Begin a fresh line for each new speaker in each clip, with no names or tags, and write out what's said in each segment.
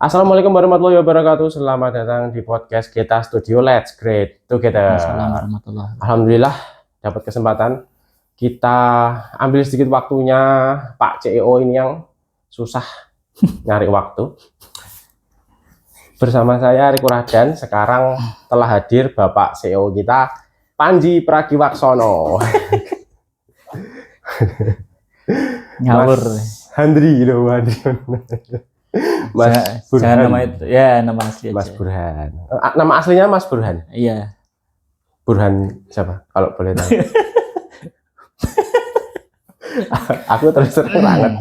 Assalamualaikum warahmatullahi wabarakatuh. Selamat datang di podcast kita Studio Let's Create Together.
Assalamualaikum warahmatullahi wabarakatuh.
Alhamdulillah dapat kesempatan kita ambil sedikit waktunya Pak CEO ini yang susah nyari waktu. Bersama saya Riko Radan, sekarang telah hadir Bapak CEO kita Panji Pragiwaksono.
Ngawur.
Mas Handri loh, Handri. Mas Burhan.
Jangan nama itu. Ya, nama asli aja.
Mas Burhan. Nama aslinya Mas Burhan.
Iya.
Burhan siapa? Kalau boleh tahu. Aku terus terang.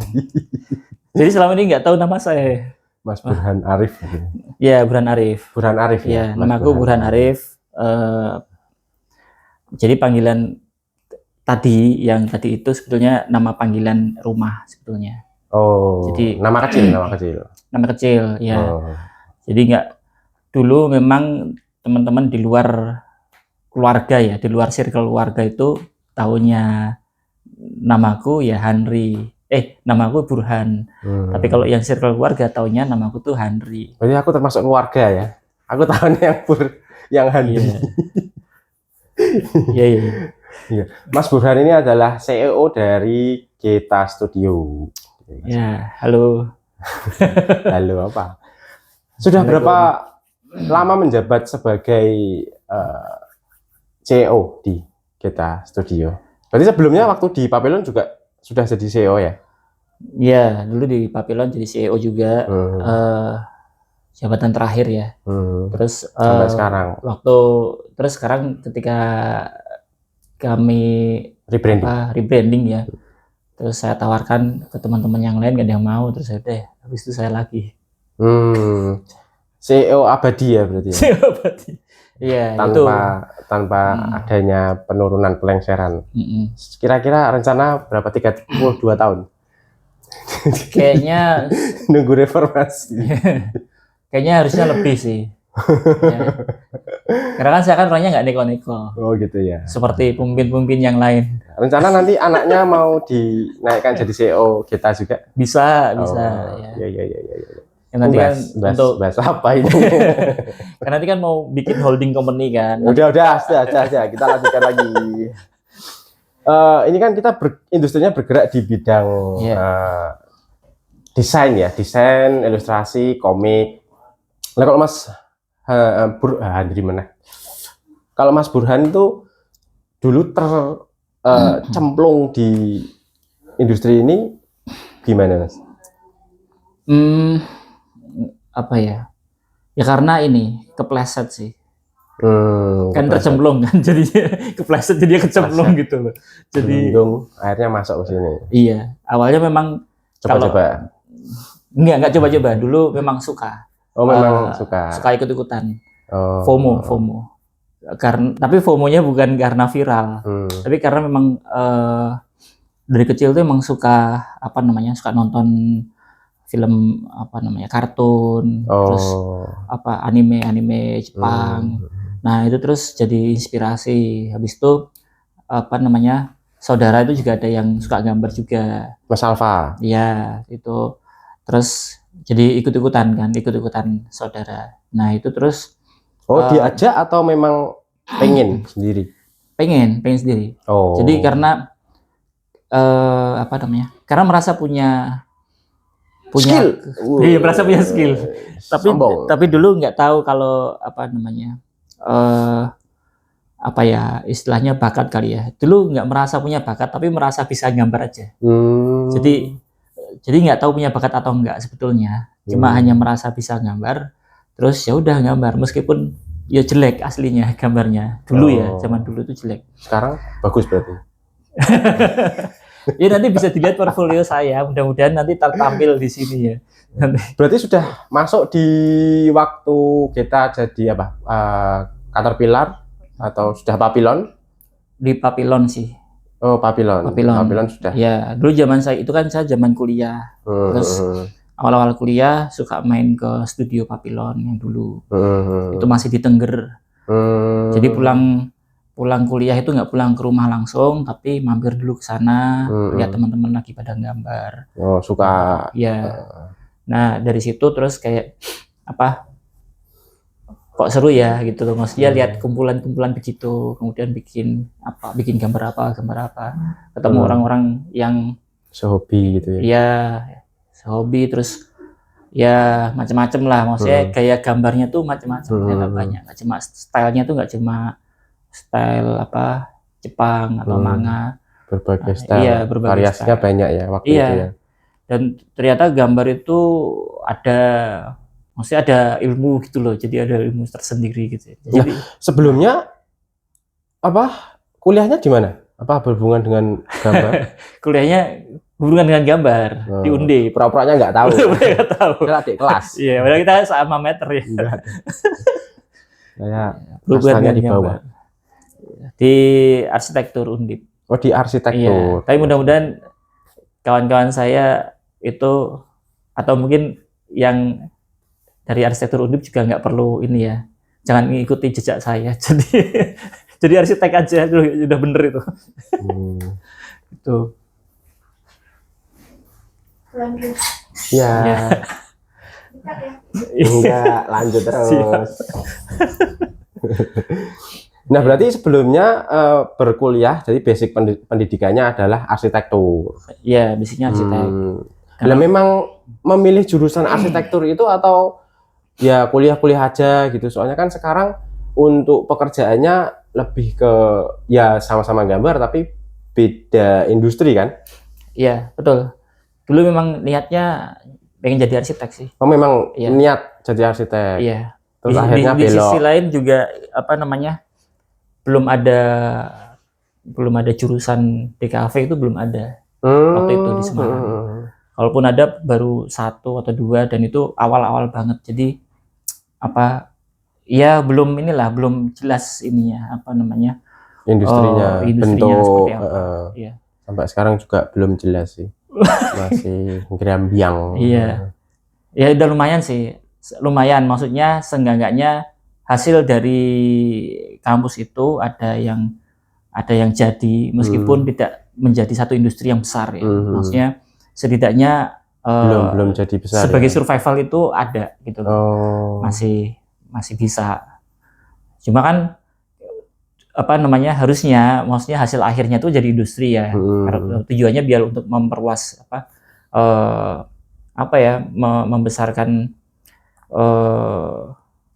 Jadi selama ini nggak tahu nama saya.
Mas Burhan Arif.
Iya, Burhan Arif.
Burhan Arif
Iya,
ya.
namaku Burhan Arif. Jadi panggilan yang tadi itu sebetulnya nama panggilan rumah sebetulnya.
Oh.
Jadi
nama kecil.
Nama kecil, ya.
Oh.
Jadi nggak, dulu memang teman-teman di luar keluarga ya, di luar circle keluarga itu tahunya namaku ya Handri. Namaku Burhan. Tapi kalau yang circle keluarga tahunya namaku tuh Handri.
Berarti aku termasuk keluarga ya. Aku tahunya yang Handri.
Iya.
Iya. Mas Burhan ini adalah CEO dari Kita Studio.
Ya, halo.
Halo apa? Sudah berapa lama menjabat sebagai CEO di Kita Studio? Berarti sebelumnya waktu di Papillon juga sudah jadi CEO ya?
Iya, dulu di Papillon jadi CEO juga. Jabatan terakhir ya. Terus
sampai sekarang.
Terus sekarang ketika kami rebranding ya. Terus saya tawarkan ke teman-teman yang lain, gak ada yang mau, terus habis itu saya lagi.
CEO abadi ya berarti ya?
CEO abadi. Iya,
tanpa adanya penurunan pelengseran. Kira-kira rencana berapa? 32 tahun?
Kayaknya
nunggu reformasi.
Kayaknya harusnya lebih sih. Ya. Karena kan saya kan orangnya nggak neko-neko.
Oh gitu ya.
Seperti pemimpin-pemimpin yang lain.
Rencana nanti anaknya mau dinaikkan jadi CEO kita juga?
Bisa.
Ya. Iya.
Yang nanti kan untuk
bahas apa ini?
Karena nanti kan mau bikin holding company kan.
Udah aja. Kita lanjutkan lagi. Ini kan kita industrinya bergerak di bidang desain ya, desain, ilustrasi, komik. Nah kalau Mas Handri mana? Kalau Mas Burhan itu dulu tercemplung di industri ini gimana, Mas?
Apa ya? Ya karena ini kepleset sih. Kan tercemplung kan, jadinya kepleset, jadi kecemplung gitu loh. Jadi
akhirnya masuk ke sini.
Iya, awalnya memang
coba-coba.
Enggak coba-coba. Dulu memang suka.
Oh, memang suka
ikut-ikutan. FOMO. Tapi FOMO-nya bukan karena viral, tapi karena memang dari kecil tuh emang suka suka nonton film kartun, terus anime Jepang. Nah itu terus jadi inspirasi. Habis itu saudara itu juga ada yang suka gambar juga.
Mas Alfa.
Iya itu. Terus jadi ikut-ikutan saudara. Nah itu terus.
Diajak atau memang pengen sendiri? Pengen sendiri.
Jadi karena karena merasa punya
skill.
Iya, merasa punya skill. Tapi dulu nggak tahu kalau istilahnya bakat kali ya. Dulu nggak merasa punya bakat, tapi merasa bisa gambar aja. Jadi nggak tahu punya bakat atau enggak sebetulnya. Cuma hanya merasa bisa gambar. Terus ya udah gambar, meskipun ya jelek aslinya gambarnya. Dulu ya, zaman dulu itu jelek.
Sekarang bagus berarti.
Ya nanti bisa dilihat portfolio saya. Mudah-mudahan nanti tertampil di sini ya.
Berarti sudah masuk di waktu kita jadi Caterpillar atau sudah Papillon?
Di Papillon sih.
Oh, Papillon sudah.
Ya, dulu zaman saya itu kan saya zaman kuliah. Terus awal-awal kuliah suka main ke studio Papillon yang dulu. Itu masih di Tengger. Jadi pulang kuliah itu nggak pulang ke rumah langsung, tapi mampir dulu ke sana, lihat teman-teman lagi pada gambar.
Oh, suka.
Ya. Nah dari situ terus kayak apa, kok seru ya gitu loh, maksudnya lihat kumpulan-kumpulan begitu, kemudian bikin gambar apa, ketemu orang-orang yang
sehobi gitu ya.
Ya hobi, terus ya macam-macam lah, maksudnya gaya gambarnya tuh macam-macam, ternyata banyak, nggak cuma stylenya tuh nggak cuma style apa Jepang atau manga,
berbagai style,
iya, berbagai
variasinya
style.
banyak ya waktu
Iya.
itu ya.
Dan ternyata gambar itu maksudnya ada ilmu gitu loh, jadi ada ilmu tersendiri gitu. Jadi
sebelumnya apa kuliahnya di mana? Apa berhubungan dengan gambar?
kuliahnya hubungan dengan gambar di Undip.
Pura-puranya nggak tahu.
Nggak tahu.
Kita adik kelas.
Iya, padahal kita sama meter ya.
Saya
asalnya
di bawah.
Di arsitektur Undip.
Oh, di arsitektur.
Iya, tapi mudah-mudahan kawan-kawan saya itu, atau mungkin yang dari arsitektur Undip juga nggak perlu ini ya, jangan mengikuti jejak saya. Jadi arsitek aja, udah bener itu. Itu.
Lanjut.
Ya. Enggak, lanjut terus. Nah, berarti sebelumnya berkuliah, jadi basic pendidikannya adalah arsitektur.
Iya, basicnya arsitek.
Nah, memang memilih jurusan arsitektur itu atau ya kuliah-kuliah aja gitu? Soalnya kan sekarang untuk pekerjaannya lebih ke ya sama-sama gambar tapi beda industri kan?
Iya, betul. Dulu memang niatnya pengen jadi arsitek sih.
Oh, memang niat jadi arsitek.
Iya.
Terus akhirnya
di sisi lain juga apa namanya, belum ada jurusan DKV, itu belum ada waktu itu di Semarang. Kalaupun ada baru 1 atau 2, dan itu awal-awal banget. Jadi apa ya, belum jelas ininya apa namanya,
industrinya bentuk
seperti apa. Iya.
Sampai sekarang juga belum jelas sih. Masih gerambiang.
Iya. Ya udah lumayan sih. Lumayan, maksudnya seenggak-enggaknya hasil dari kampus itu ada yang jadi, meskipun tidak menjadi satu industri yang besar ya. Maksudnya setidaknya
belum jadi besar.
Sebagai
ya?
Survival itu ada gitu loh. Masih bisa. Cuma kan apa namanya, harusnya maksudnya hasil akhirnya tuh jadi industri ya. Tujuannya biar untuk memperluas membesarkan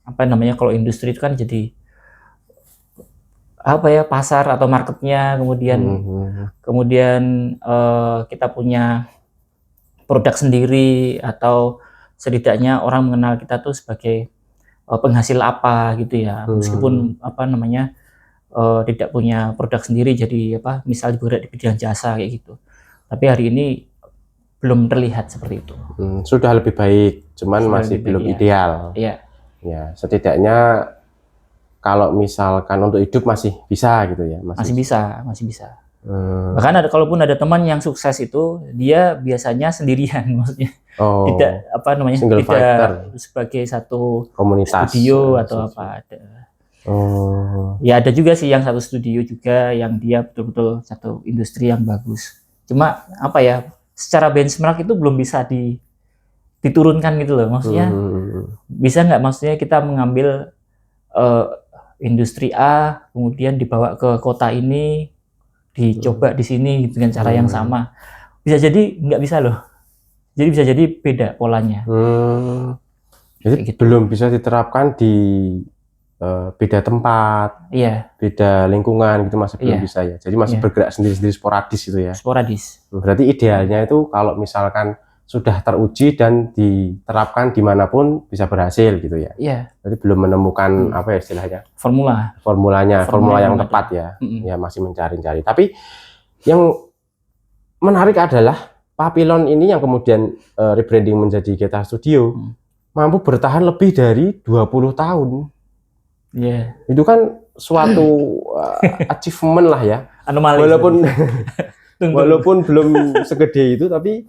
apa namanya, kalau industri itu kan jadi apa ya, pasar atau marketnya, kemudian kita punya produk sendiri, atau setidaknya orang mengenal kita tuh sebagai penghasil apa gitu ya, meskipun apa namanya tidak punya produk sendiri, jadi apa, misal bergerak di bidang jasa kayak gitu. Tapi hari ini belum terlihat seperti itu.
Sudah lebih baik, cuman masih belum ideal.
Iya.
Ya, setidaknya kalau misalkan untuk hidup masih bisa gitu ya.
Masih bisa. Bahkan kalaupun ada teman yang sukses itu, dia biasanya sendirian, maksudnya tidak apa namanya,
single
tidak
fighter.
sebagai satu
komunitas
studio atau apa ada. Ya ada juga sih yang satu studio juga, yang dia betul-betul satu industri yang bagus. Cuma apa ya, secara benchmark itu belum bisa diturunkan gitu loh, maksudnya bisa nggak, maksudnya kita mengambil industri A kemudian dibawa ke kota ini, dicoba di sini dengan cara yang sama, bisa jadi nggak bisa loh, jadi bisa jadi beda polanya.
Jadi gitu. Belum bisa diterapkan di beda tempat, beda lingkungan gitu, masih belum bisa ya. Jadi masih bergerak sendiri-sendiri, sporadis itu ya.
Sporadis.
Berarti idealnya itu kalau misalkan sudah teruji dan diterapkan dimanapun bisa berhasil gitu ya.
Iya.
Jadi belum menemukan apa ya istilahnya? Formula yang tepat ya. Ya masih mencari-cari. Tapi yang menarik adalah Papillon ini yang kemudian rebranding menjadi Geta Studio mampu bertahan lebih dari 20 tahun.
Iya.
Itu kan suatu achievement lah ya.
Anomali.
Walaupun belum segede itu, tapi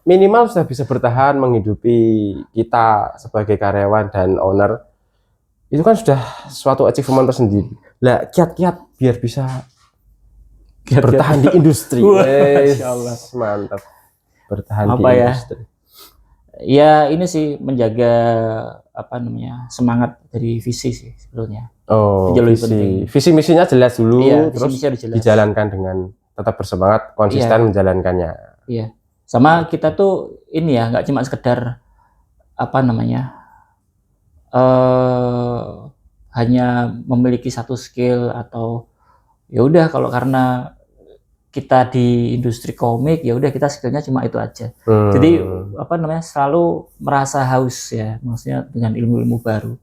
minimal sudah bisa bertahan menghidupi kita sebagai karyawan dan owner. Itu kan sudah suatu achievement tersendiri. Lah, kiat-kiat biar bisa bertahan di industri.
Masya Allah.
Mantap. Bertahan
apa
di
ya?
industri.
Ya ini sih menjaga apa namanya semangat dari visi sih sebetulnya.
Oh, visi misinya jelas dulu,
iya,
terus
jelas.
dijalankan dengan tetap bersemangat, konsisten menjalankannya.
Iya, sama kita tuh ini ya nggak cuma sekedar apa namanya hanya memiliki satu skill atau ya udah kalau karena kita di industri komik ya udah kita skillnya cuma itu aja. Jadi apa namanya selalu merasa haus ya, maksudnya dengan ilmu-ilmu baru.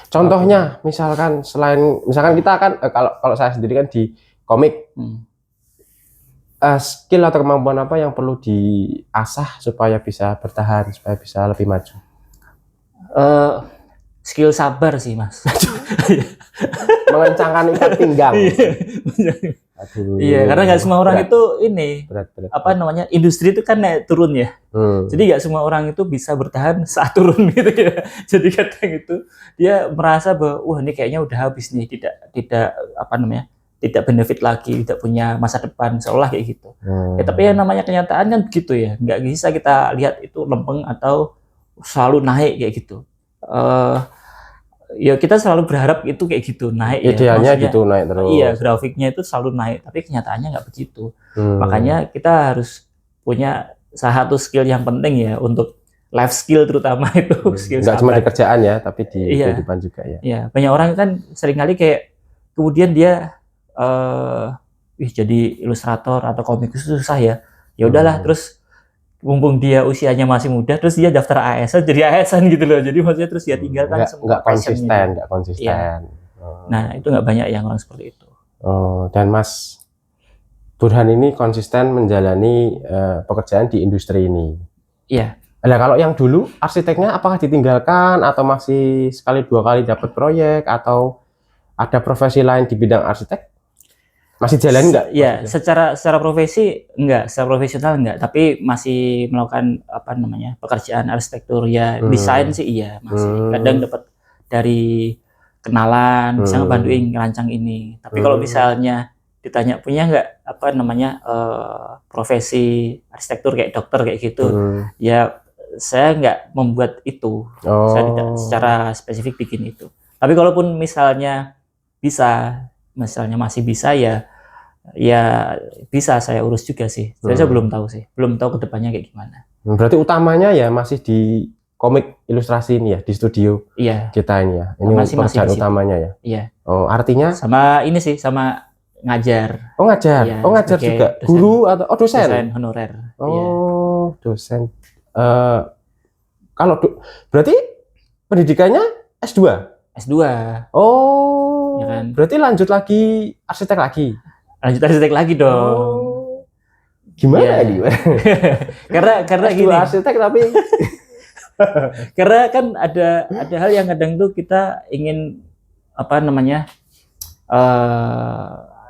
Contohnya misalkan kita kan kalau saya sendiri kan di komik, skill atau kemampuan apa yang perlu diasah supaya bisa bertahan, supaya bisa lebih maju?
Skill sabar sih mas.
Mengencangkan ikat pinggang.
Aduh, iya, karena nggak semua orang itu ini berat. Apa namanya industri itu kan naik turun ya. Jadi nggak semua orang itu bisa bertahan saat turun gitu ya. Jadi kadang itu dia merasa bahwa wah ini kayaknya udah habis nih, tidak apa namanya tidak benefit lagi, tidak punya masa depan seolah kayak gitu. Ya, tapi yang namanya kenyataan kan begitu ya, nggak bisa kita lihat itu lempeng atau selalu naik kayak gitu. Ya kita selalu berharap itu kayak gitu naik.
Idealnya ya, gitu naik terus.
Iya, grafiknya itu selalu naik, tapi kenyataannya nggak begitu. Makanya kita harus punya salah satu skill yang penting ya untuk life skill terutama itu. Skill
nggak cuma di kerjaan ya, tapi di kehidupan juga ya.
Iya, banyak orang kan seringkali kayak kemudian dia jadi ilustrator atau komikus itu susah ya. Ya udahlah, terus mumpung dia usianya masih muda, terus dia daftar ASN jadi ASN gitu loh. Jadi maksudnya terus dia tinggalkan
nggak konsisten.
Ya. Nah itu nggak banyak yang orang seperti itu.
Oh, dan Mas Burhan ini konsisten menjalani pekerjaan di industri ini.
Iya.
Nah kalau yang dulu arsiteknya apakah ditinggalkan atau masih sekali dua kali dapat proyek atau ada profesi lain di bidang arsitek? Masih jalan nggak?
Ya, secara profesi enggak, secara profesional enggak, tapi masih melakukan apa namanya pekerjaan arsitektur ya, desain sih iya masih. Kadang dapat dari kenalan, bisa ngebantuin ngerancang ini. Tapi kalau misalnya ditanya punya nggak apa namanya profesi arsitektur kayak dokter kayak gitu, ya saya nggak membuat itu. Saya tidak secara spesifik bikin itu. Tapi kalaupun misalnya misalnya masih bisa ya bisa saya urus juga sih. Saya belum tahu sih, belum tahu kedepannya kayak gimana.
Berarti utamanya ya masih di komik ilustrasi ini ya, di studio kita ini ya. Ini pekerjaan utamanya ya.
Iya.
Oh artinya?
Sama ini sih, sama ngajar.
Oh ngajar, ya, ngajar juga. Dosen. Guru atau dosen?
Dosen honorer.
Oh dosen. Kalau berarti pendidikannya S2?
S2.
Oh, ya kan? Berarti lanjut lagi arsitek lagi?
Lanjut arsitek lagi dong.
Oh, gimana ya.
karena
S2
gini.
Arsitek tapi
karena kan ada hal yang kadang tuh kita ingin apa namanya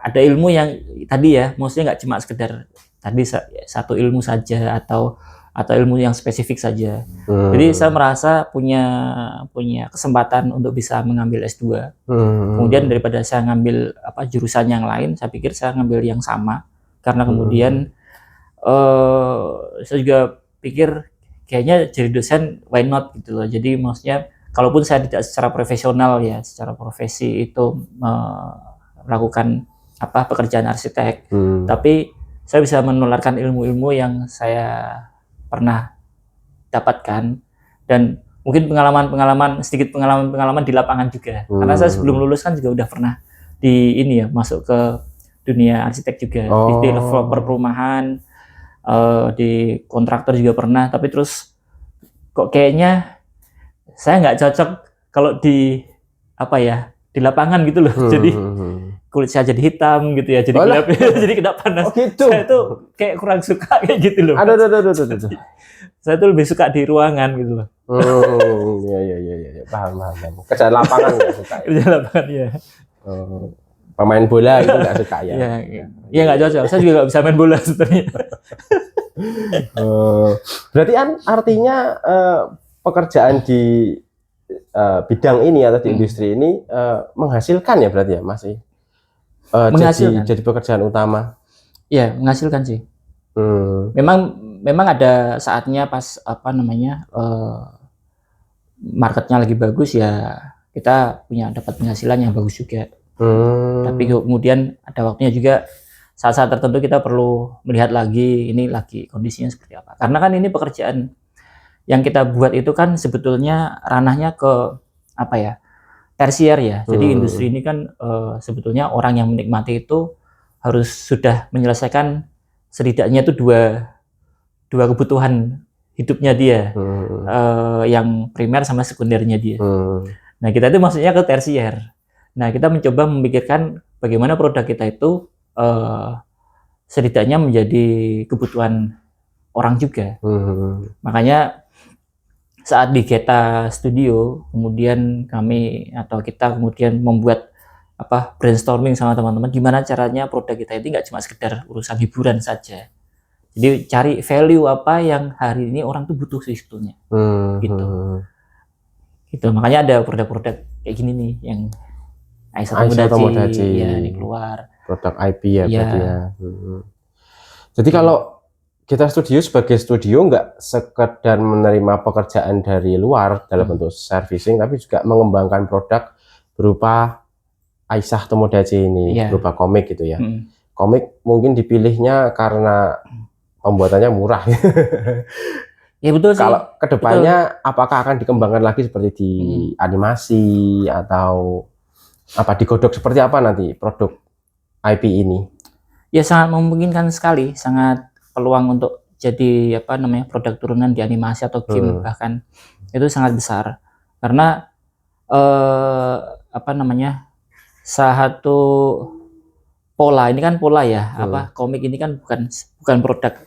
ada ilmu yang tadi ya, maksudnya nggak cuma sekedar tadi satu ilmu saja atau ilmu yang spesifik saja. Jadi saya merasa punya kesempatan untuk bisa mengambil S2. Kemudian daripada saya ngambil jurusan yang lain, saya pikir saya ngambil yang sama. Karena kemudian saya juga pikir kayaknya jadi dosen why not gitu loh. Jadi maksudnya kalaupun saya tidak secara profesional ya, secara profesi itu melakukan pekerjaan arsitek, tapi saya bisa menularkan ilmu-ilmu yang saya pernah dapatkan dan mungkin sedikit pengalaman di lapangan juga. Karena saya sebelum lulus kan juga udah pernah masuk ke dunia arsitek juga, di developer perumahan, di kontraktor juga pernah. Tapi terus kok kayaknya saya nggak cocok kalau di lapangan gitu loh. Jadi kulit saya jadi hitam gitu ya, jadi gelap, jadi kena panas.
Oh gitu.
Saya tuh kayak kurang suka kayak gitu loh.
Aduh.
Saya tuh lebih suka di ruangan gitu loh.
Iya. Paham. Kerjaan lapangan nggak suka.
Kerjaan lapangan ya.
Pemain bola itu nggak suka ya?
Iya nggak cocok. Saya juga nggak bisa main bola sebenarnya.
Berarti artinya pekerjaan di bidang ini atau di industri ini menghasilkan ya berarti ya masih jadi pekerjaan utama.
Iya menghasilkan sih. Memang memang ada saatnya pas apa namanya marketnya lagi bagus ya kita punya dapat penghasilan yang bagus juga. Tapi kemudian ada waktunya juga saat-saat tertentu kita perlu melihat lagi ini lagi kondisinya seperti apa. Karena kan ini pekerjaan yang kita buat itu kan sebetulnya ranahnya ke apa ya, tersier ya. Jadi industri ini kan sebetulnya orang yang menikmati itu harus sudah menyelesaikan setidaknya itu dua kebutuhan hidupnya dia, yang primer sama sekundernya dia. Nah kita itu maksudnya ke tersier. Nah kita mencoba memikirkan bagaimana produk kita itu setidaknya menjadi kebutuhan orang juga. Makanya saat di Geta Studio, kemudian kami atau kita kemudian membuat brainstorming sama teman-teman gimana caranya produk kita itu nggak cuma sekedar urusan hiburan saja. Jadi cari value apa yang hari ini orang tuh butuh sih sebetulnya. Gitu. Makanya ada produk-produk kayak gini nih yang Aisyah Tomodachi ya keluar.
Produk IP ya berarti ya. Jadi kalau Geta Studio sebagai studio nggak sekedar menerima pekerjaan dari luar dalam bentuk servicing, tapi juga mengembangkan produk berupa Aisyah Tomodachi ini, berupa komik gitu ya. Komik mungkin dipilihnya karena pembuatannya murah.
Ya betul sih.
Kalau kedepannya apakah akan dikembangkan lagi seperti di animasi atau digodok seperti apa nanti produk IP ini?
Ya sangat memungkinkan sekali, sangat peluang untuk jadi produk turunan di animasi atau game bahkan itu sangat besar karena salah satu pola ini kan pola ya komik ini kan bukan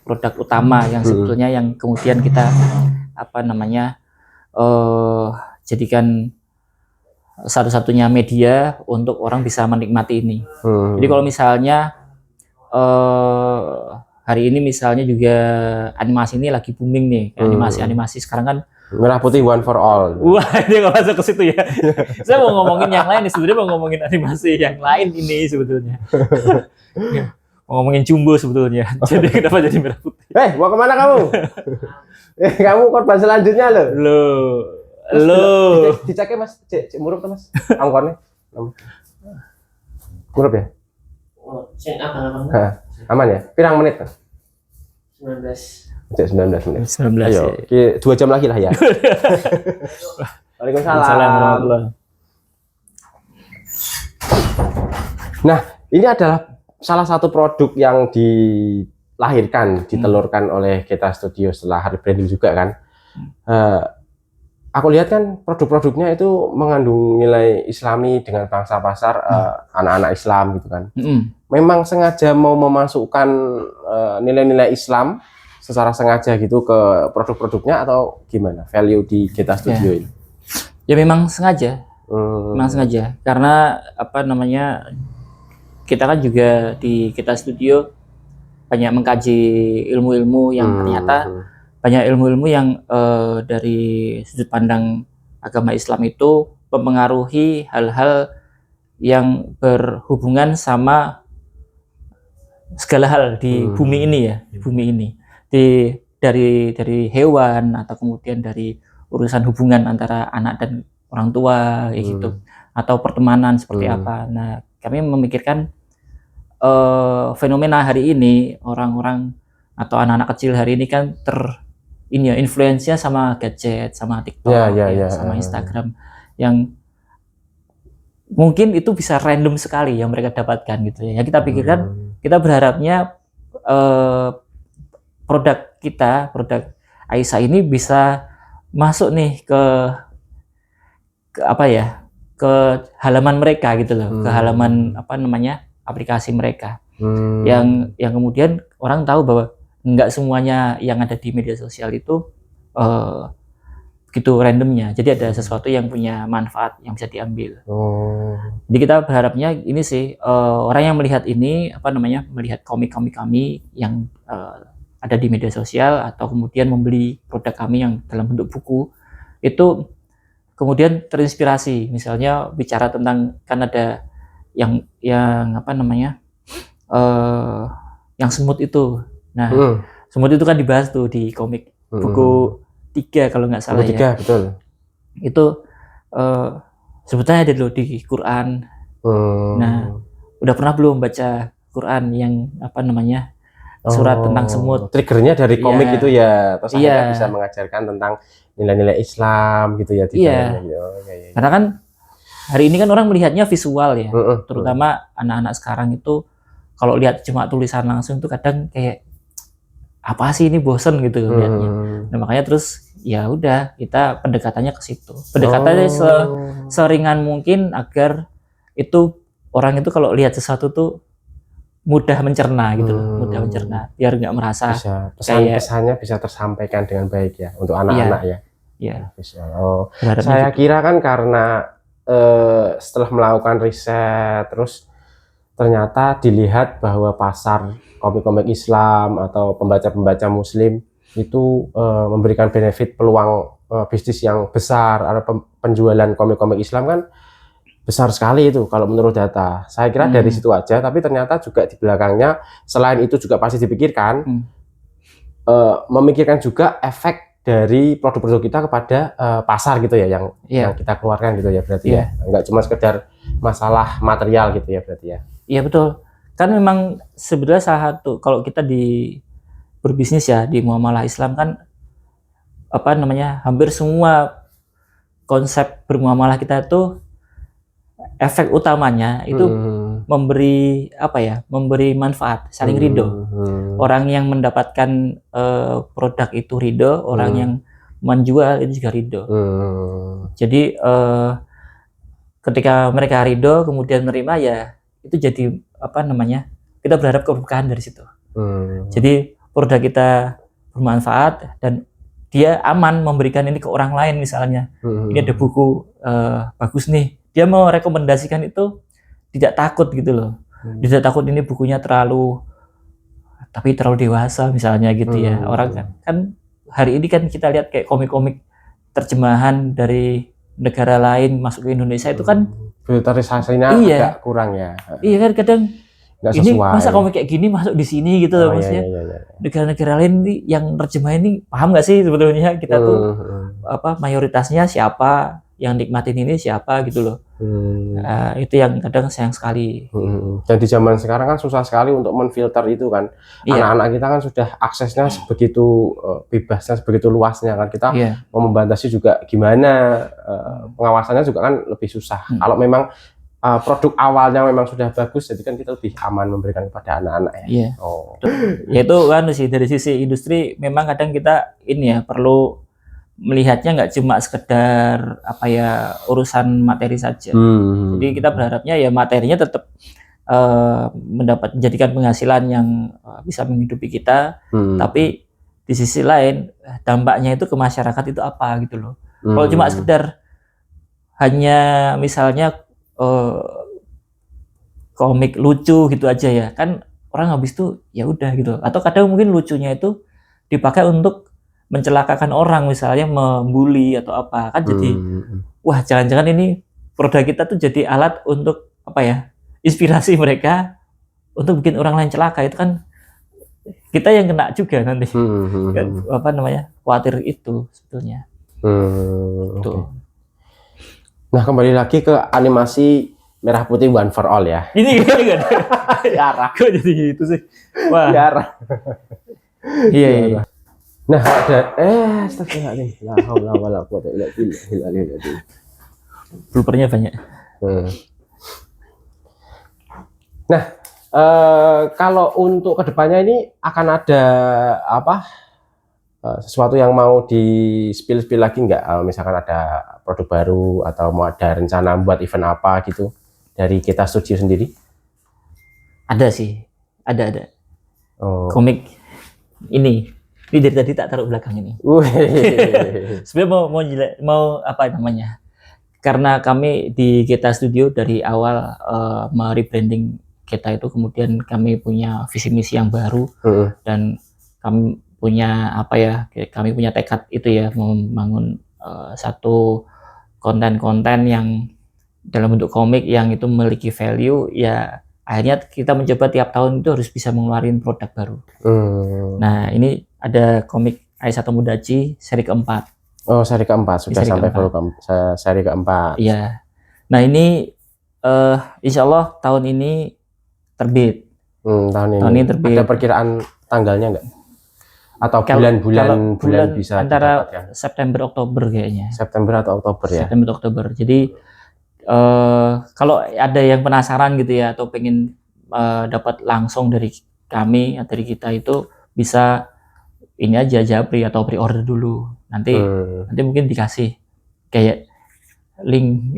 produk utama yang sebetulnya yang kemudian kita jadikan satu-satunya media untuk orang bisa menikmati ini. Jadi kalau misalnya hari ini misalnya juga animasi ini lagi booming nih, animasi sekarang kan
Merah Putih One for All.
Wah, ini nggak masuk ke situ ya. Saya mau ngomongin yang lain, sebenarnya mau ngomongin animasi yang lain ini sebetulnya. Mau ngomongin Jumbo sebetulnya. Jadi kenapa jadi Merah Putih?
Mau kemana kamu? Kamu korban selanjutnya loh. Diceknya Mas, cek murup tuh Mas. Angkornya. Murup ya? Aman ya? Pirang menit?
19
menit.
19.
Ayo, 2 jam lagi lah ya. Waalaikumsalam. Nah, ini adalah salah satu produk yang dilahirkan, ditelurkan oleh Geta Studio setelah rebranding juga kan. Aku lihat kan produk-produknya itu mengandung nilai Islami dengan bangsa pasar anak-anak Islam gitu kan. Memang sengaja mau memasukkan nilai-nilai Islam secara sengaja gitu ke produk-produknya atau gimana value di Geta Studio ini?
Ya memang sengaja, karena kita kan juga di Geta Studio banyak mengkaji ilmu-ilmu yang ternyata banyak ilmu-ilmu yang dari sudut pandang agama Islam itu mempengaruhi hal-hal yang berhubungan sama segala hal di bumi ini ya, di bumi ini. Dari hewan atau kemudian dari urusan hubungan antara anak dan orang tua kayak gitu, atau pertemanan seperti apa. Nah, kami memikirkan fenomena hari ini orang-orang atau anak-anak kecil hari ini kan influence-nya sama gadget, sama TikTok, sama Instagram, yang mungkin itu bisa random sekali yang mereka dapatkan gitu ya. Kita pikirkan, kita berharapnya produk Aisyah ini bisa masuk nih ke halaman mereka gitu loh, ke halaman aplikasi mereka, yang kemudian orang tahu bahwa nggak semuanya yang ada di media sosial itu gitu randomnya. Jadi ada sesuatu yang punya manfaat yang bisa diambil. Jadi kita berharapnya ini sih orang yang melihat ini melihat komik-komik kami yang ada di media sosial atau kemudian membeli produk kami yang dalam bentuk buku itu kemudian terinspirasi. Misalnya bicara tentang kan ada yang yang semut itu. Nah, Semut itu kan dibahas tuh di komik buku 3 kalau nggak salah
buku 3, ya. Betul.
Itu sebetulnya ada loh di Quran. Nah, udah pernah belum baca Quran yang apa namanya surat tentang semut?
Triggernya dari komik itu ya, terus akhirnya bisa mengajarkan tentang nilai-nilai Islam gitu ya.
Karena kan hari ini kan orang melihatnya visual ya, terutama anak-anak sekarang itu kalau lihat cuma tulisan langsung tuh kadang kayak apa sih ini, bosen gitu lihatnya. Nah makanya terus ya udah kita pendekatannya ke situ, pendekatannya seringan mungkin agar itu orang itu kalau lihat sesuatu tuh mudah mencerna gitu loh, mudah mencerna biar nggak merasa
pesannya bisa tersampaikan dengan baik ya untuk anak-anak ya.
Iya.
Saya kira kan karena setelah melakukan riset terus ternyata dilihat bahwa pasar komik-komik Islam atau pembaca-pembaca Muslim itu memberikan benefit peluang bisnis yang besar. Ada penjualan komik-komik Islam kan besar sekali itu kalau menurut data. Saya kira dari situ aja, tapi ternyata juga di belakangnya selain itu juga pasti dipikirkan, memikirkan juga efek dari produk-produk kita kepada pasar gitu ya, yang kita keluarkan gitu ya berarti ya. Enggak cuma sekedar masalah material gitu ya berarti ya.
Iya betul. Kan memang sebenarnya salah satu kalau kita di berbisnis ya di muamalah Islam kan apa namanya hampir semua konsep bermuamalah kita itu efek utamanya itu memberi apa ya, memberi manfaat, saling ridho. Orang yang mendapatkan produk itu ridho, orang yang menjual itu juga ridho. Jadi ketika mereka ridho kemudian menerima ya itu jadi apa namanya, kita berharap keberkahan dari situ. Jadi produk kita bermanfaat dan dia aman memberikan ini ke orang lain misalnya. Ini ada buku bagus nih, dia mau rekomendasikan itu tidak takut gitu loh. Tidak takut ini bukunya terlalu dewasa misalnya gitu ya. Orang kan hari ini kan kita lihat kayak komik-komik terjemahan dari negara lain masuk ke Indonesia itu kan
filterisasinya agak kurang ya.
Iya kan kadang ini masa komik kayak gini masuk di sini gitu loh maksudnya. Negara-negara lain ini yang terjemahan ini paham nggak sih sebetulnya kita tuh apa mayoritasnya siapa, yang nikmatin ini siapa gitu loh. Itu yang kadang sayang sekali.
Dan di zaman sekarang kan susah sekali untuk menfilter itu kan. Anak-anak kita kan sudah aksesnya sebegitu bebasnya, sebegitu luasnya kan. Kita mau membatasi juga gimana, pengawasannya juga kan lebih susah. Kalau memang produk awalnya memang sudah bagus, jadi kan kita lebih aman memberikan kepada anak-anak ya.
Ya itu kan sih dari sisi industri memang kadang kita ini ya perlu melihatnya nggak cuma sekedar apa ya urusan materi saja. Jadi kita berharapnya ya materinya tetap menjadikan penghasilan yang bisa menghidupi kita, tapi di sisi lain dampaknya itu ke masyarakat itu apa gitu loh. Kalau cuma sekedar hanya misalnya komik lucu gitu aja ya kan, orang habis itu ya udah gitu. Atau kadang mungkin lucunya itu dipakai untuk mencelakakan orang, misalnya membuli atau apa kan, jadi wah jangan-jangan ini produk kita tuh jadi alat untuk apa ya, inspirasi mereka untuk bikin orang lain celaka. Itu kan kita yang kena juga nanti. Apa namanya, khawatir itu sebetulnya.
Tuh. Nah kembali lagi ke animasi Merah Putih One for All ya.
Ini enggak ada. Yarah. Kok jadi gitu sih? Wah.
Yarah.
Iya.
Nah ada astagfirullahaladzim. La haula wala quwwata illa billah.
Bloopernya banyak.
Nah kalau untuk kedepannya ini akan ada apa? Sesuatu yang mau di spill lagi nggak? Misalkan ada produk baru atau mau ada rencana buat event apa gitu dari kita studio sendiri?
Ada sih, ada. Komik ini dari tadi tak taruh belakang ini. Sebenarnya mau apa namanya? Karena kami di kita studio dari awal merebranding kita itu, kemudian kami punya visi misi yang baru dan kami punya apa ya, kami punya tekad itu ya, membangun satu konten-konten yang dalam bentuk komik yang itu memiliki value ya. Akhirnya kita mencoba tiap tahun itu harus bisa mengeluarkan produk baru. Nah, ini ada komik Aisyah Tomodachi seri keempat.
Oh, seri keempat sudah sampai seri keempat.
Iya. Nah, ini insya Allah tahun ini terbit.
Tahun ini terbit. Ada perkiraan tanggalnya enggak? Atau bulan bisa
antara September Oktober kayaknya.
September atau Oktober ya.
September Oktober. Jadi kalau ada yang penasaran gitu ya atau pengen dapat langsung dari kami atau dari kita itu bisa ini aja japri atau pre-order dulu. Nanti mungkin dikasih kayak link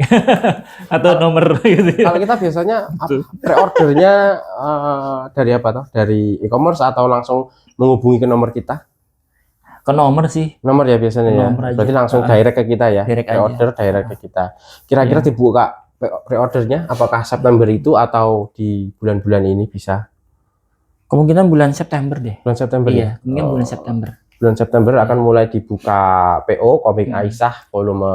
atau nomor gitu ya.
Kalau kita biasanya pre-ordernya dari apa toh? Dari e-commerce atau langsung menghubungi ke nomor kita?
Ke nomor sih.
Nomor ya biasanya nomor ya. Berarti langsung direct ke kita ya. Pre-order direct ke kita. Kira-kira dibuka pre-ordernya apakah September itu atau di bulan-bulan ini bisa?
Kemungkinan bulan September deh.
Bulan September ya?
Mungkin bulan September.
Bulan September akan mulai dibuka PO komik Aisyah volume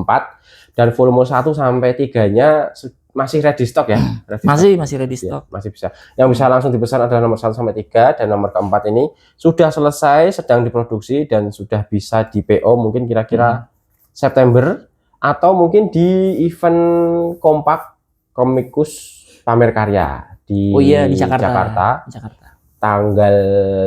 4 dan volume 1 sampai 3-nya masih ready stock ya?
Masih ready stock.
Ya, masih bisa. Yang bisa langsung dipesan adalah nomor 1 sampai 3 dan nomor keempat ini sudah selesai, sedang diproduksi dan sudah bisa di PO mungkin kira-kira September atau mungkin di event Kompak Komikus Pamer Karya di Jakarta. Tanggal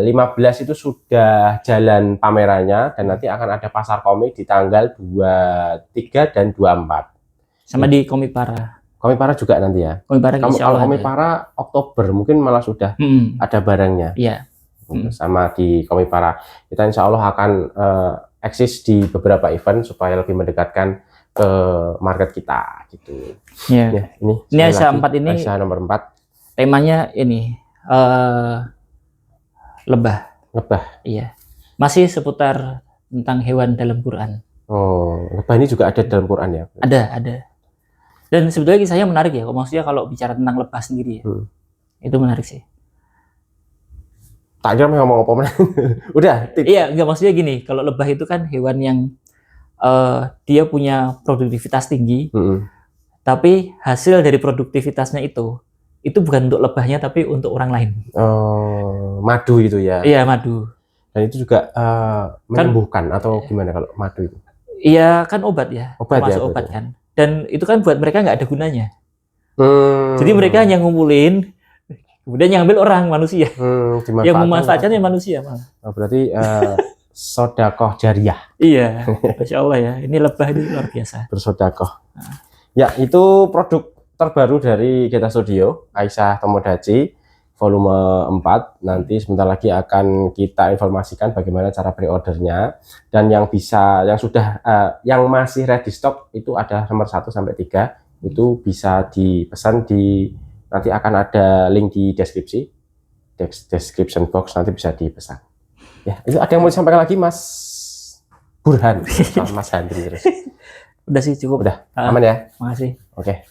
15 itu sudah jalan pamerannya dan nanti akan ada pasar komik di tanggal 23 dan 24.
Sama di Komipara.
Komipara juga nanti ya. Kalau Komipara Oktober mungkin malah sudah ada barangnya.
Iya.
Sama di Komipara. Kita insya Allah akan eksis di beberapa event supaya lebih mendekatkan ke market kita gitu.
Yeah.
Ya, ini
Aisyah 4 ini.
Aisyah nomor 4.
Temanya ini lebah. Iya. Masih seputar tentang hewan dalam Quran.
Oh, lebah ini juga ada dalam Quran ya?
Ada. Dan sebetulnya kisahnya menarik ya. Maksudnya kalau bicara tentang lebah sendiri ya. Itu menarik sih.
Tak kira ngomong apa. Udah.
Iya, enggak maksudnya gini. Kalau lebah itu kan hewan yang dia punya produktivitas tinggi. Tapi hasil dari produktivitasnya itu bukan untuk lebahnya tapi untuk orang lain.
Oh, madu itu ya?
Iya, madu.
Dan itu juga menyembuhkan atau gimana kalau madu itu?
Iya, kan obat ya.
Termasuk
obat kan. Dan itu kan buat mereka nggak ada gunanya. Jadi mereka hanya ngumpulin, kemudian yang ambil orang manusia. Yang memanfaatkannya manusia malah.
Oh, berarti sodakoh jariah.
Iya, Masya Allah ya. Ini lebah ini luar biasa.
Bersodakoh. Ya, itu produk terbaru dari Geta Studio, Aisyah Tomodachi volume 4. Nanti sebentar lagi akan kita informasikan bagaimana cara pre-ordernya dan yang yang masih ready stock itu ada nomor 1 sampai 3. Itu bisa dipesan nanti akan ada link di description box, nanti bisa dipesan. Ya, itu ada yang mau disampaikan lagi Mas Burhan, Mas Handri terus.
Udah sih cukup.
Udah, aman ya?
Makasih.
Oke.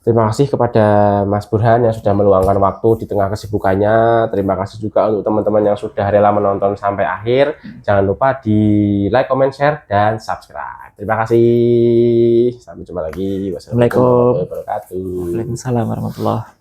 Terima kasih kepada Mas Burhan yang sudah meluangkan waktu di tengah kesibukannya. Terima kasih juga untuk teman-teman yang sudah rela menonton sampai akhir. Jangan lupa di like, comment, share, dan subscribe. Terima kasih. Sampai jumpa lagi.
Wassalamualaikum
warahmatullahi wabarakatuh.
Waalaikumsalam warahmatullahi wabarakatuh.